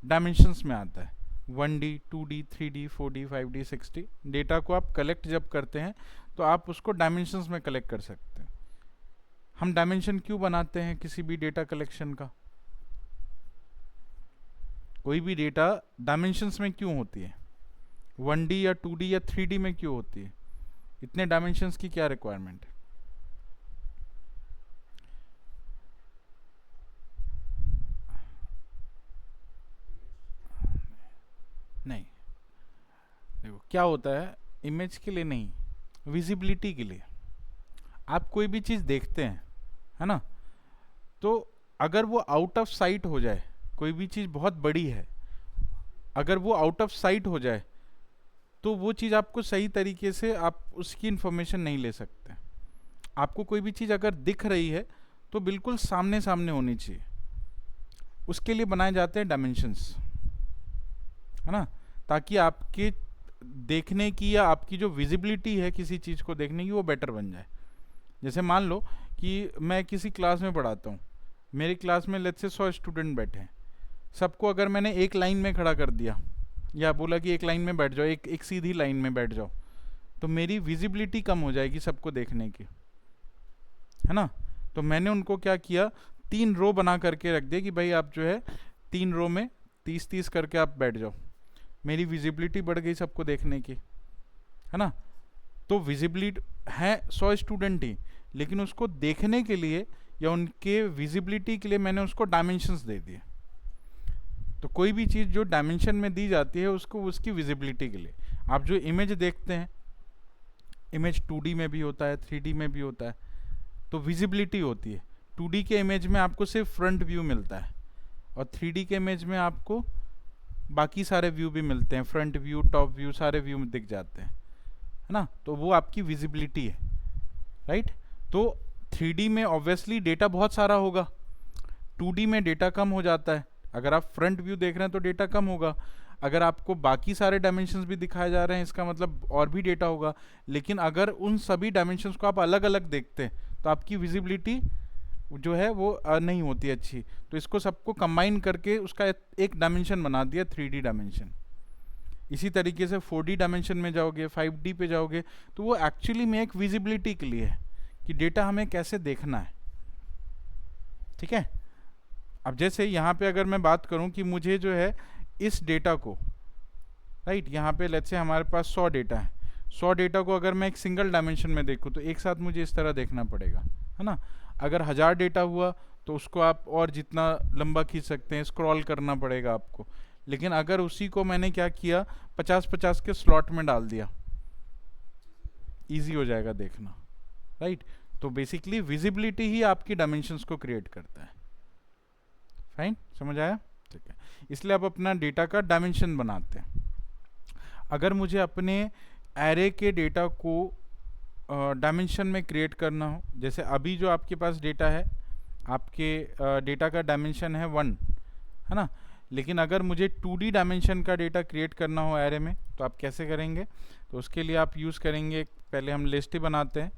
डायमेंशंस में आता है, 1D 2D 3D 4D 5D 6D। Data को आप कलेक्ट जब करते हैं तो आप उसको डायमेंशंस में कलेक्ट कर सकते हैं। हम डायमेंशन क्यों बनाते हैं किसी भी डेटा कलेक्शन का? कोई भी डेटा डायमेंशंस में क्यों होती है? 1D या 2D या 3D में क्यों होती है? इतने डायमेंशंस की क्या रिक्वायरमेंट है? नहीं, देखो क्या होता है, इमेज के लिए नहीं, विजिबिलिटी के लिए। आप कोई भी चीज़ देखते हैं, है ना, तो अगर वो आउट ऑफ साइट हो जाए, कोई भी चीज़ बहुत बड़ी है, अगर वो आउट ऑफ साइट हो जाए तो वो चीज़ आपको सही तरीके से आप उसकी इंफॉर्मेशन नहीं ले सकते। आपको कोई भी चीज़ अगर दिख रही है तो बिल्कुल सामने सामने होनी चाहिए। उसके लिए बनाए जाते हैं डायमेंशंस, है ना, ताकि आपके देखने की या आपकी जो विजिबिलिटी है किसी चीज़ को देखने की वो बेटर बन जाए। जैसे मान लो कि मैं किसी क्लास में पढ़ाता हूँ, मेरी क्लास में लेट्स से 100 स्टूडेंट बैठे हैं। सबको अगर मैंने एक लाइन में खड़ा कर दिया या बोला कि एक लाइन में बैठ जाओ, एक सीधी लाइन में बैठ जाओ, तो मेरी विजिबिलिटी कम हो जाएगी सबको देखने की, है ना। तो मैंने उनको क्या किया, 3 रो बना करके रख दिया कि भाई आप जो है 3 रो में 30-30 करके आप बैठ जाओ। मेरी विजिबिलिटी बढ़ गई सबको देखने की, है ना। तो विजिबिलिटी है 100 स्टूडेंट ही, लेकिन उसको देखने के लिए या उनके विजिबिलिटी के लिए मैंने उसको डायमेंशंस दे दिए। तो कोई भी चीज़ जो डायमेंशन में दी जाती है उसको उसकी विजिबिलिटी के लिए। आप जो इमेज देखते हैं, इमेज 2D में भी होता है, 3D में भी होता है, तो विजिबिलिटी होती है। 2D के इमेज में आपको सिर्फ फ्रंट व्यू मिलता है और 3D के इमेज में आपको बाकी सारे व्यू भी मिलते हैं, फ्रंट व्यू, टॉप व्यू, सारे व्यू दिख जाते हैं, है ना। तो वो आपकी विजिबिलिटी है, राइट। तो 3D में ऑब्वियसली डेटा बहुत सारा होगा, 2D में डेटा कम हो जाता है। अगर आप फ्रंट व्यू देख रहे हैं तो डेटा कम होगा, अगर आपको बाकी सारे डायमेंशंस भी दिखाए जा रहे हैं इसका मतलब और भी डेटा होगा। लेकिन अगर उन सभी डायमेंशंस को आप अलग अलग देखते हैं तो आपकी विजिबिलिटी जो है वो नहीं होती अच्छी। तो इसको सबको कंबाइन करके उसका एक डायमेंशन बना दिया, 3D डायमेंशन। इसी तरीके से 4D डायमेंशन में जाओगे, 5D पे जाओगे, तो वो एक्चुअली में एक विजिबिलिटी के लिए है कि डेटा हमें कैसे देखना है। ठीक है, अब जैसे यहाँ पे अगर मैं बात करूँ कि मुझे जो है इस डेटा को, राइट, यहाँ पे लेट्स से हमारे पास 100 डेटा है, 100 डेटा को अगर मैं एक सिंगल डायमेंशन में देखूँ तो एक साथ मुझे इस तरह देखना पड़ेगा, है ना। अगर 1000 डेटा हुआ तो उसको आप और जितना लंबा खींच सकते हैं, स्क्रॉल करना पड़ेगा आपको। लेकिन अगर उसी को मैंने क्या किया, 50-50 के स्लॉट में डाल दिया, इजी हो जाएगा देखना, राइट। तो बेसिकली विजिबिलिटी ही आपकी डायमेंशंस को क्रिएट करता है। फाइन, समझ आया? ठीक है, इसलिए आप अपना डेटा का डायमेंशन बनाते हैं। अगर मुझे अपने एरे के डेटा को डायमेंशन में क्रिएट करना हो, जैसे अभी जो आपके पास डेटा है, आपके डेटा का डायमेंशन है 1, है ना। लेकिन अगर मुझे 2D डायमेंशन का डेटा क्रिएट करना हो एरे में, तो आप कैसे करेंगे? तो उसके लिए आप यूज़ करेंगे, पहले हम लिस्ट ही बनाते हैं।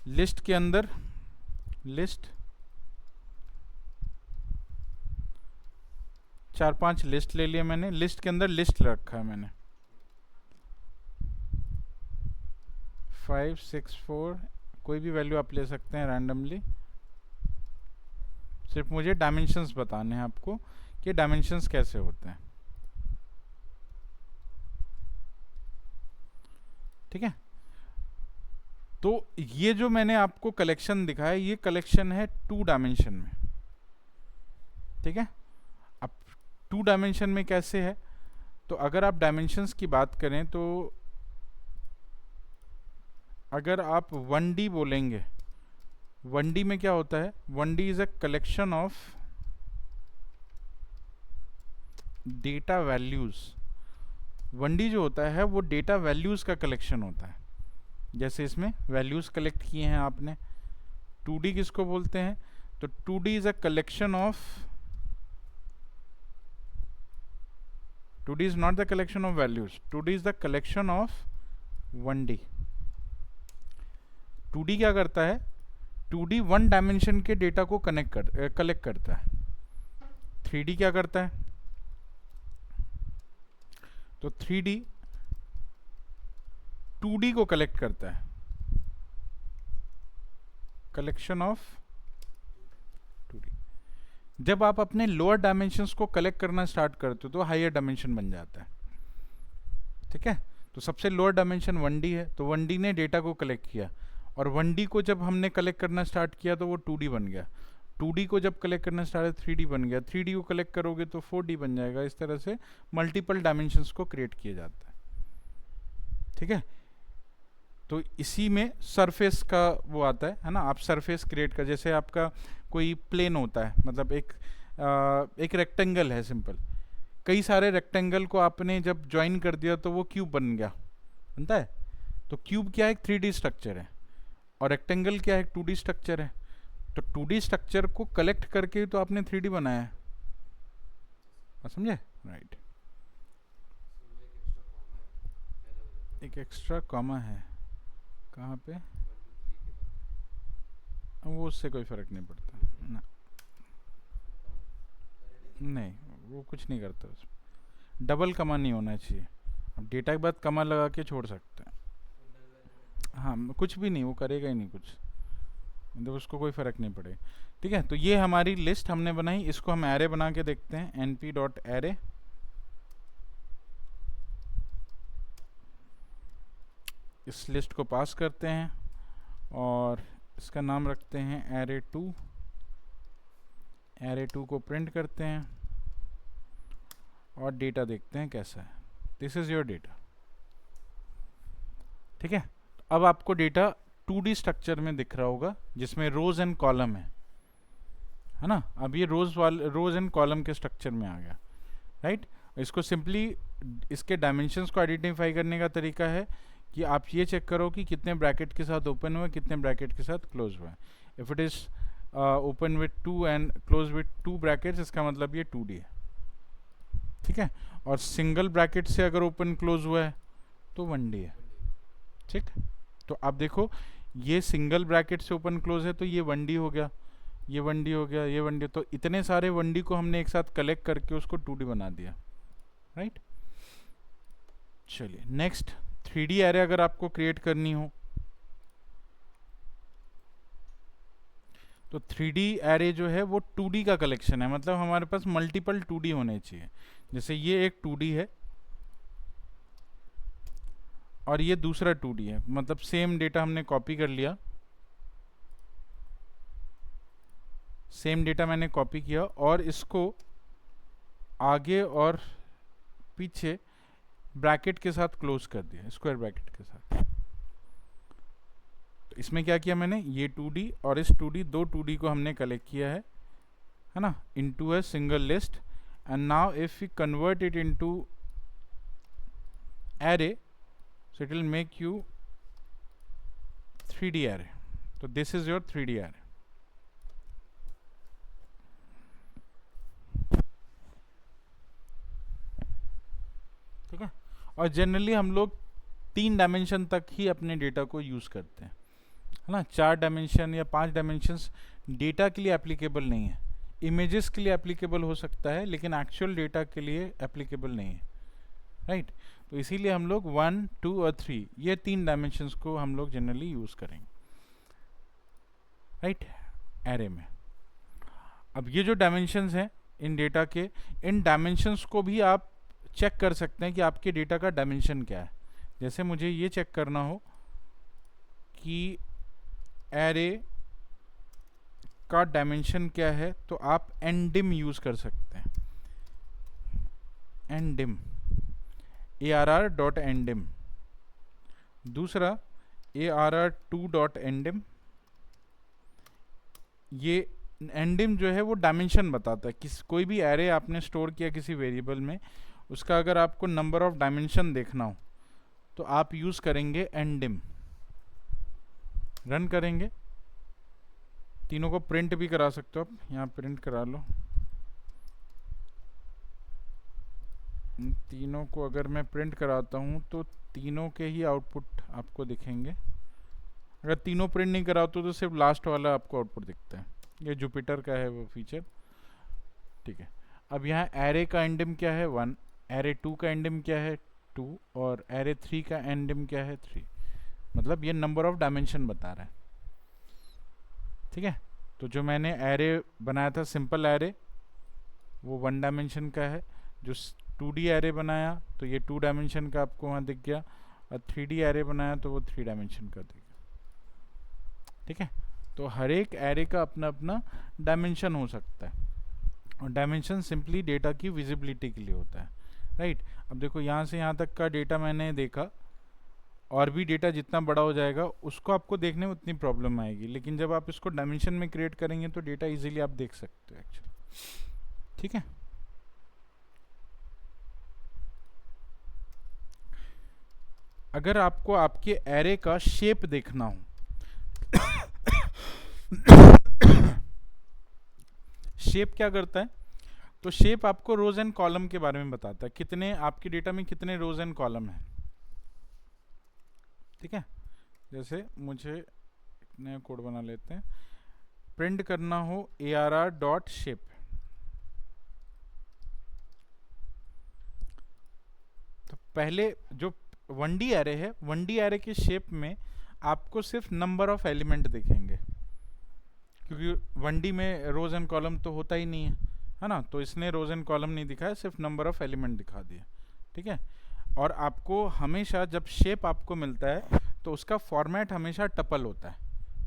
लिस्ट के अंदर लिस्ट 4-5 लिस्ट ले लिया मैंने, लिस्ट के अंदर लिस्ट रखा है मैंने 5, 6, 4, कोई भी वैल्यू आप ले सकते हैं रैंडमली। सिर्फ मुझे डायमेंशंस बताने हैं आपको कि डायमेंशंस कैसे होते हैं। ठीक है, तो ये जो मैंने आपको कलेक्शन दिखाया, ये कलेक्शन है 2 डायमेंशन में। ठीक है, अब 2 डायमेंशन में कैसे है, तो अगर आप डायमेंशंस की बात करें तो अगर आप 1D बोलेंगे, 1D में क्या होता है, 1D is a collection of data values. 1D जो होता है वो डेटा वैल्यूज का कलेक्शन होता है। जैसे इसमें वैल्यूज कलेक्ट किए हैं आपने। 2D किसको बोलते हैं, तो 2D is a collection of, 2D is not the collection of values, 2D is the collection of 1D। 2D क्या करता है, 2D 1 डायमेंशन के डेटा को कलेक्ट करता है। 3D क्या करता है, तो 3D 2D को कलेक्ट करता है, कलेक्शन ऑफ 2D। जब आप अपने लोअर डायमेंशंस को कलेक्ट करना स्टार्ट करते हो तो हायर डायमेंशन बन जाता है। ठीक है, तो सबसे लोअर डायमेंशन 1D है, तो 1D ने डेटा को कलेक्ट किया, और 1D को जब हमने कलेक्ट करना स्टार्ट किया तो वो 2D बन गया। 2D को जब कलेक्ट करना स्टार्ट 3D बन गया, 3D को कलेक्ट करोगे तो 4D बन जाएगा। इस तरह से मल्टीपल डायमेंशंस को क्रिएट किया जाता है। ठीक है, तो इसी में सरफेस का वो आता है ना। आप सरफेस क्रिएट कर, जैसे आपका कोई प्लेन होता है, मतलब एक रेक्टेंगल है सिंपल, कई सारे रेक्टेंगल को आपने जब ज्वाइन कर दिया तो वो क्यूब बन गया, बनता है। तो क्यूब क्या है, एक 3D स्ट्रक्चर है, और रेक्टेंगल क्या है, एक 2D स्ट्रक्चर है। तो 2D स्ट्रक्चर को कलेक्ट करके तो आपने 3D बनाया है, समझे? राइट, एक एक्स्ट्रा कॉमा है कहाँ पे, वो उससे कोई फर्क नहीं पड़ता ना, नहीं वो कुछ नहीं करता उसमें। डबल कमा नहीं होना चाहिए, अब डेटा के बाद कमा लगा के छोड़ सकते हैं। हाँ, कुछ भी नहीं, वो करेगा ही नहीं कुछ, मतलब उसको कोई फ़र्क नहीं पड़ेगा। ठीक है, तो ये हमारी लिस्ट हमने बनाई, इसको हम एरे बना के देखते हैं, np.array। इस लिस्ट को पास करते हैं और इसका नाम रखते हैं array2। array2 को प्रिंट करते हैं और डेटा देखते हैं कैसा है। This is your data. ठीक है, अब आपको डेटा 2D स्ट्रक्चर में दिख रहा होगा जिसमें रोज एंड कॉलम है ना। अब ये रोज एंड कॉलम के स्ट्रक्चर में आ गया, राइट। इसको सिंपली इसके डायमेंशंस को आइडेंटिफाई करने का तरीका है कि आप ये चेक करो कि कितने ब्रैकेट के साथ ओपन हुआ है, कितने ब्रैकेट के साथ क्लोज हुआ है। If it is open with 2 and close with 2 brackets, इसका मतलब ये 2D है। ठीक है, और सिंगल ब्रैकेट से अगर ओपन क्लोज हुआ है तो 1D है। ठीक, तो आप देखो ये सिंगल ब्रैकेट से ओपन क्लोज है तो ये 1D हो गया, ये 1D हो गया, ये 1D। तो इतने सारे 1D को हमने एक साथ कलेक्ट करके उसको 2D बना दिया, राइट। चलिए नेक्स्ट 3D एरे अगर आपको क्रिएट करनी हो तो 3D एरे जो है वो 2D का कलेक्शन है, मतलब हमारे पास मल्टीपल 2D होने चाहिए। जैसे ये एक 2D है और ये दूसरा 2D है, मतलब सेम डेटा हमने कॉपी कर लिया, सेम डेटा मैंने कॉपी किया और इसको आगे और पीछे ब्रैकेट के साथ क्लोज कर दिया, स्क्वायर ब्रैकेट के साथ। तो इसमें क्या किया मैंने, ये 2D और इस 2D, दो 2D को हमने कलेक्ट किया है ना, into a single list. And now if we convert it into array, so it will make you 3D array. So this is your 3D array. ठीक है, और जनरली हम लोग 3 डायमेंशन तक ही अपने डेटा को यूज करते हैं, है ना। 4 डायमेंशन या 5 डायमेंशंस डेटा के लिए एप्लीकेबल नहीं है। इमेजेस के लिए एप्लीकेबल हो सकता है लेकिन एक्चुअल डेटा के लिए एप्लीकेबल नहीं है, राइट। तो इसीलिए हम लोग 1, 2 और 3 ये 3 डायमेंशंस को हम लोग जनरली यूज करेंगे, राइट, एरे में। अब ये जो डायमेंशंस हैं इन डेटा के, इन डायमेंशंस को भी आप चेक कर सकते हैं कि आपके डेटा का डायमेंशन क्या है। जैसे मुझे ये चेक करना हो कि एरे का डायमेंशन क्या है, तो आप ndim यूज कर सकते हैं, ndim, arr.ndim। दूसरा arr2.ndim, ये ndim जो है वो डायमेंशन बताता है। कोई भी एरे आपने स्टोर किया किसी वेरिएबल में, उसका अगर आपको नंबर ऑफ डायमेंशन देखना हो तो आप यूज करेंगे ndim। रन करेंगे, तीनों को प्रिंट भी करा सकते हो आप, यहाँ प्रिंट करा लो। तीनों को अगर मैं प्रिंट कराता हूँ तो तीनों के ही आउटपुट आपको दिखेंगे। अगर तीनों प्रिंट नहीं कराते तो सिर्फ लास्ट वाला आपको आउटपुट दिखता है। ये जुपिटर का है वो फीचर, ठीक है। अब यहाँ एरे का एंडिम क्या है 1, एरे 2 का एंडिम क्या है 2 और एरे 3 का एंडिम क्या है 3, मतलब ये नंबर ऑफ डायमेंशन बता रहा है, ठीक है। तो जो मैंने एरे बनाया था सिंपल एरे, वो 1 डायमेंशन का है। जो 2D एरे बनाया तो ये 2 डायमेंशन का आपको वहाँ दिख गया, और 3D एरे बनाया तो वो 3 डायमेंशन का दिख गया, ठीक है। तो हर एक एरे का अपना अपना डायमेंशन हो सकता है, और डायमेंशन सिंपली डेटा की विजिबिलिटी के लिए होता है, राइट। अब देखो यहाँ से यहाँ तक का डेटा मैंने देखा, और भी डेटा जितना बड़ा हो जाएगा उसको आपको देखने में उतनी प्रॉब्लम आएगी, लेकिन जब आप इसको डायमेंशन में क्रिएट करेंगे तो डेटा इजीली आप देख सकते हो एक्चुअली, ठीक है। अगर आपको आपके एरे का शेप देखना हो शेप क्या करता है, तो शेप आपको रोज एंड कॉलम के बारे में बताता है, कितने आपके डेटा में कितने रोज एंड कॉलम है, ठीक है। जैसे मुझे नया कोड बना लेते हैं, प्रिंट करना हो arr.shape, तो पहले जो 1D एरे है, 1D एरे के शेप में आपको सिर्फ नंबर ऑफ एलिमेंट दिखेंगे, क्योंकि 1D में रोज एंड कॉलम तो होता ही नहीं है ना, तो इसने रोज एंड कॉलम नहीं दिखाया, सिर्फ नंबर ऑफ एलिमेंट दिखा दिया, ठीक है। और आपको हमेशा जब शेप आपको मिलता है तो उसका फॉर्मेट हमेशा टपल होता है,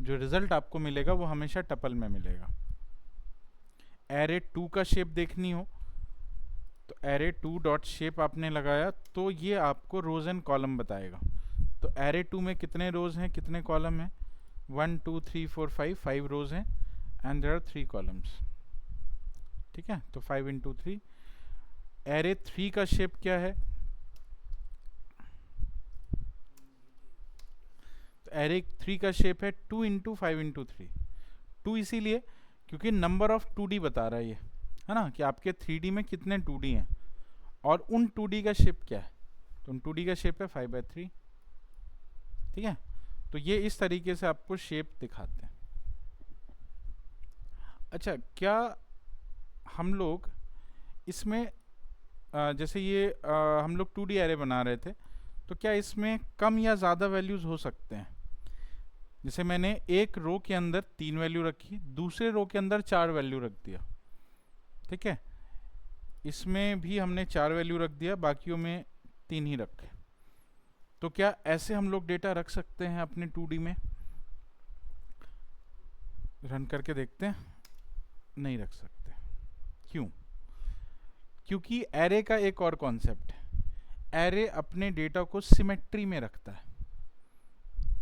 जो रिजल्ट आपको मिलेगा वो हमेशा टपल में मिलेगा। एरे 2 का शेप देखनी हो तो एरे 2 डॉट शेप आपने लगाया तो ये आपको रोज एंड कॉलम बताएगा। तो एरे 2 में कितने रोज हैं कितने कॉलम हैं, 1 2 3 4 5 रोज हैं, एंड देयर आर 3 कॉलम्स, ठीक है। तो 5 इंटू 3। एरे 3 का शेप क्या है, तो एरे 3 का शेप है 2 इंटू 5 इंटू 3। 2 इसीलिए क्योंकि नंबर ऑफ 2D बता रहा है ये, है ना, कि आपके 3D में कितने 2D हैं, और उन 2D का शेप क्या है, तो उन 2D का शेप है 5/3, ठीक है। तो ये इस तरीके से आपको शेप दिखाते हैं। अच्छा, क्या हम लोग इसमें जैसे ये हम लोग 2D एरे बना रहे थे, तो क्या इसमें कम या ज़्यादा वैल्यूज़ हो सकते हैं? जैसे मैंने एक रो के अंदर 3 वैल्यू रखी, दूसरे रो के अंदर 4 वैल्यू रख दिया, ठीक है, इसमें भी हमने 4 वैल्यू रख दिया, बाकियों में 3 ही रखे। तो क्या ऐसे हम लोग डेटा रख सकते हैं अपने 2D में? रन करके देखते हैं। नहीं रख सकते। क्यों? क्योंकि एरे का एक और कॉन्सेप्ट है, एरे अपने डेटा को सिमेट्री में रखता है।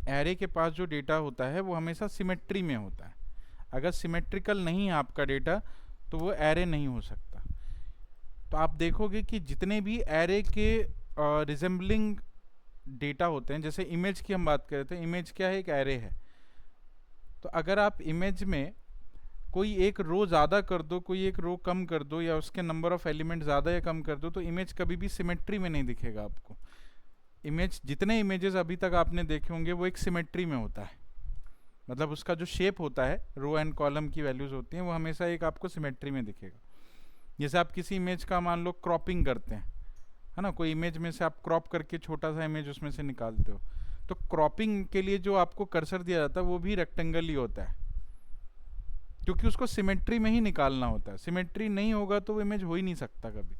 एरे के पास जो डेटा होता है वो हमेशा सिमेट्री में होता है। अगर सिमेट्रिकल नहीं है आपका डेटा तो वो एरे नहीं हो सकता। तो आप देखोगे कि जितने भी एरे के रिजेंबलिंग डेटा होते हैं, जैसे इमेज की हम बात कर रहे थे, इमेज क्या है? एक एरे है। तो अगर आप इमेज में कोई एक रो ज़्यादा कर दो, कोई एक रो कम कर दो, या उसके नंबर ऑफ एलिमेंट ज़्यादा या कम कर दो, तो इमेज कभी भी सिमेट्री में नहीं दिखेगा आपको। इमेज, जितने इमेजेस अभी तक आपने देखे होंगे वो एक सिमेट्री में होता है, मतलब उसका जो शेप होता है, रो एंड कॉलम की वैल्यूज़ होती हैं, वो हमेशा एक आपको सिमेट्री में दिखेगा। जैसे आप किसी इमेज का मान लो क्रॉपिंग करते हैं, है ना, कोई इमेज में से आप क्रॉप करके छोटा सा इमेज उसमें से निकालते हो, तो क्रॉपिंग के लिए जो आपको कर्सर दिया जाता है वो भी रेक्टेंगल ही होता है, क्योंकि उसको सिमेट्री में ही निकालना होता है। सिमेट्री नहीं होगा तो वो इमेज हो ही नहीं सकता कभी।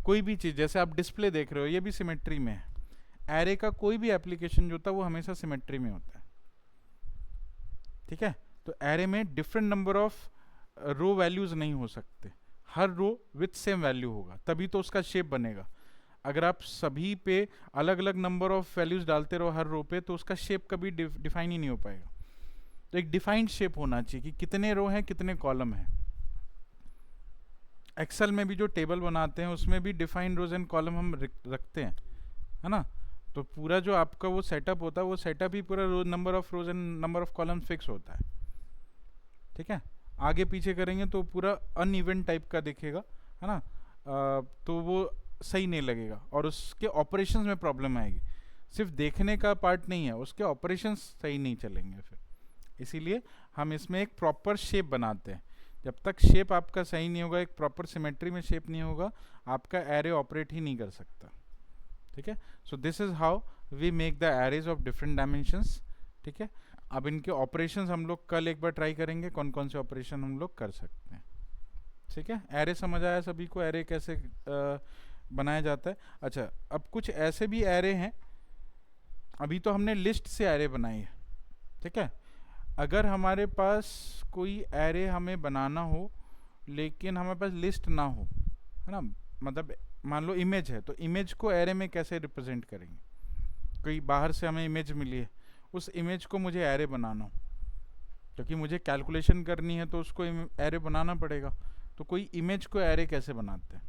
कोई भी चीज़, जैसे आप डिस्प्ले देख रहे हो, ये भी सिमेट्री में है। एरे का कोई भी एप्लीकेशन जो होता है वो हमेशा सिमेट्री में होता है, ठीक है। तो एरे में different number of row values नहीं हो सकते, हर रो विथ सेम वैल्यू होगा, तभी तो उसका शेप बनेगा। अगर आप सभी पे अलग अलग नंबर ऑफ वैल्यूज़ डालते रहो हर रो पे, तो उसका शेप कभी डिफाइन ही नहीं हो पाएगा। तो एक डिफाइंड शेप होना चाहिए कि कितने रो हैं, कितने कॉलम हैं। एक्सेल में भी जो टेबल बनाते हैं उसमें भी डिफाइंड रोज एंड कॉलम हम रखते हैं, है ना। तो पूरा जो आपका वो सेटअप होता है, वो सेटअप ही पूरा number of rose and number of column fix होता है, ठीक है। आगे पीछे करेंगे तो पूरा अनइवन टाइप का दिखेगा, है ना। तो वो सही नहीं लगेगा और उसके ऑपरेशंस में प्रॉब्लम आएगी। सिर्फ देखने का पार्ट नहीं है, उसके ऑपरेशंस सही नहीं चलेंगे फिर। इसीलिए हम इसमें एक प्रॉपर शेप बनाते हैं। जब तक शेप आपका सही नहीं होगा, एक प्रॉपर सिमेट्री में शेप नहीं होगा, आपका एरे ऑपरेट ही नहीं कर सकता, ठीक है। So this is how we make the arrays of different dimensions, ठीक है। अब इनके ऑपरेशंस हम लोग कल एक बार ट्राई करेंगे, कौन कौन से ऑपरेशन हम लोग कर सकते हैं, ठीक है। एरे समझ आया सभी को, एरे कैसे बनाया जाता है। अच्छा, अब कुछ ऐसे भी एरे हैं, अभी तो हमने लिस्ट से एरे बनाई है, ठीक है। अगर हमारे पास कोई एरे हमें बनाना हो लेकिन हमारे पास लिस्ट ना हो, है ना, मतलब मान लो इमेज है, तो इमेज को एरे में कैसे रिप्रेजेंट करेंगे? कोई बाहर से हमें इमेज मिली है, उस इमेज को मुझे एरे बनाना हो, क्योंकि मुझे कैलकुलेशन करनी है तो उसको एरे बनाना पड़ेगा। तो कोई इमेज को एरे कैसे बनाते हैं,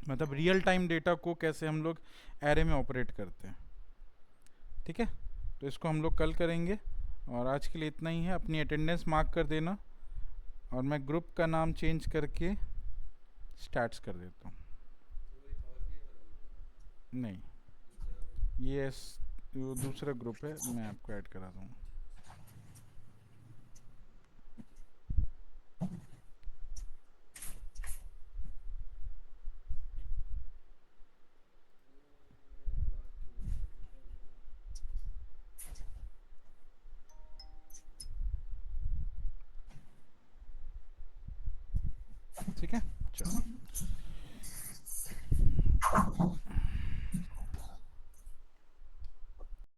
मतलब रियल टाइम डेटा को कैसे हम लोग एरे में ऑपरेट करते हैं, ठीक है। तो इसको हम लोग कल करेंगे, और आज के लिए इतना ही है। अपनी अटेंडेंस मार्क कर देना, और मैं ग्रुप का नाम चेंज करके स्टार्ट्स कर देता हूँ। नहीं, ये वो दूसरा ग्रुप है, मैं आपको ऐड करा दूँगा। ठीक है, चलो।